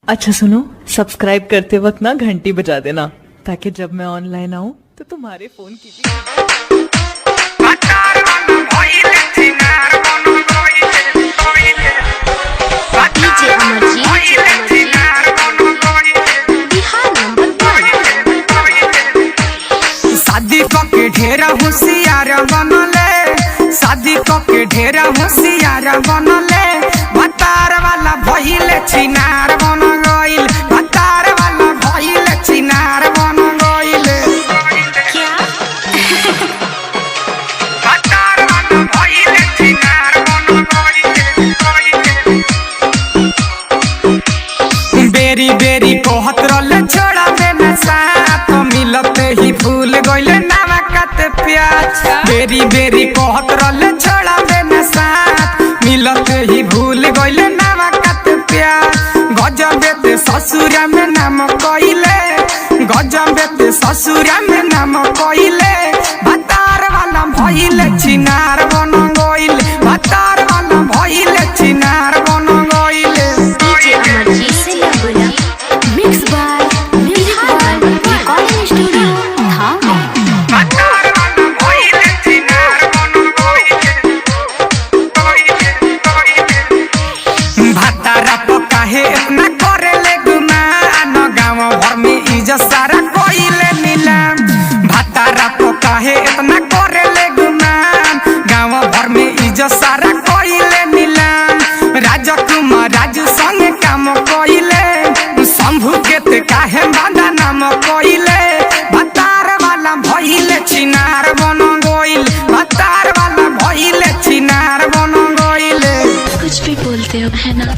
अच्छा सुनो, सब्सक्राइब करते वक्त ना घंटी बजा देना ताकि जब मैं ऑनलाइन आऊँ तो तुम्हारे फोन की भी शादी के ढेरा होशियार बनले, शादी के ढेरा होशियार बनले, भतार वाला भइले छिनार बन गइल, भतार वाला भइले छिनार बन गइल। क्या भतार वाला भइले छिनार बन गइल। बेरी बेरी कहत रहले छोड़ा देना साथ, मिलते ही भूल गइले नमकत प्याज। बेरी बेरी कहत रहले छोड़ा देना साथ, मिलते ही भूल गइले नमकत प्याज। गजबे ते ससुर में नाम कइले, गजबे ते ससुर में नाम कइले, भतार वाला भइले छिनार बन गइल, भतार वाला भइले छिनार बन गइल। इतना करे ले गुमान, गाँव भर में इज्जत सारा कोइले नीलाम। भतारा को काहे इतना करे ले गुमान, गाँव भर में इज्जत सारा कोइले नीलाम। राजकुमार राजू संगे काम कोइले, शंभू के ते काहे बांधा नाम कोइले, भतार वाला भइले छिनार बन गइल, भतार वाला भइले छिनार बन गइल। कुछ भी बोलते हो है ना।